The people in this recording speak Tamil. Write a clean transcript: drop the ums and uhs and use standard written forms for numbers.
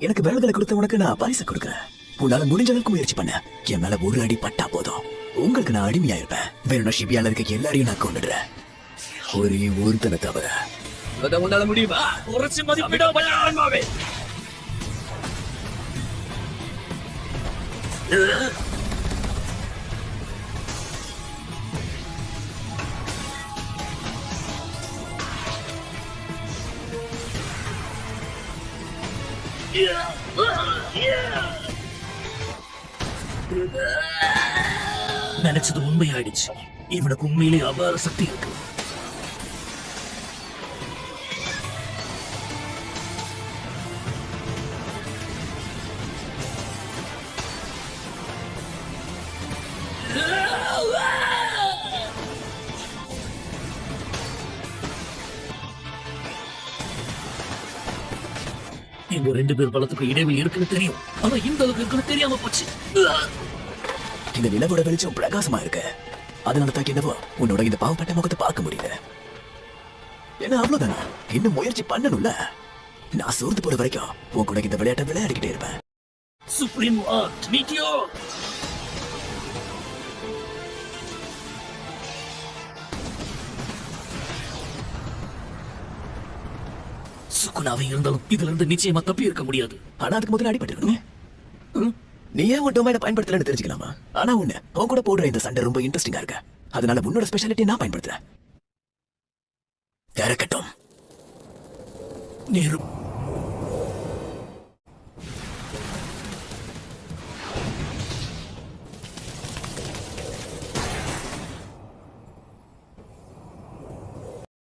எனக்கு விரல்களை கொடுத்த உனக்கு நான் பரிசு கொடுக்கறேன். உன்னால முடிஞ்ச அளவுக்கு முயற்சி பண்ண. என் மேல ஒரு அடி பட்டா போதும், உங்களுக்கு நான் அடிமையா இருப்பேன். வேணும்னா ஷிபியால இருக்க எல்லாரையும் நான் கொண்டுடுறேன், ஒரே ஒருத்தனை தவிர. அதை உன்னால முடியுமா? உரைச்சு மதிப்பிட ஆன்மாவே. நினைச்சது உண்மையாயிடுச்சு. இவனுக்கு உண்மையிலே அபார சக்தி இருக்கு. இங்க 2 பேர் பலத்துக்கு இடைவெளி இருக்குன்னு தெரியும், ஆனா இந்த அளவுக்கு இருக்குன்னு தெரியாம போச்சு. இந்த நிலவோட வெளிச்சம் பிரகாசமா இருக்கு, அதனால தான் என்னவோ உன்னோட இந்த பாவப்பட்ட முகத்தை பார்க்க முடியல. ஏன்னா அவ்வளவுதானா, இன்னும் முயற்சி பண்ணணும்ல. நான் சோர்ந்து போற வரைக்கும் உன் கூட இந்த விளையாட்டை விளையாடிக்கிட்டே இருப்பேன். Supreme art மீட்டியோ. சுக்குனாவே இருந்தாலும் இதுல இருந்து நிச்சயமா தப்பி இருக்க முடியாது. ஆனா அதுக்கு முதல்ல அடிபட்டு நீ ஏன் உன் டொமைனை பயன்படுத்தலன்னு தெரிஞ்சுக்கலாமா? ஆனா உன்னை உன் கூட போடுற இந்த சண்டை ரொம்ப இன்ட்ரெஸ்டிங்கா இருக்கு, அதனால உன்னோட ஸ்பெஷாலிட்டி நான் பயன்படுத்துறேன். திறக்கட்டும். நேரம்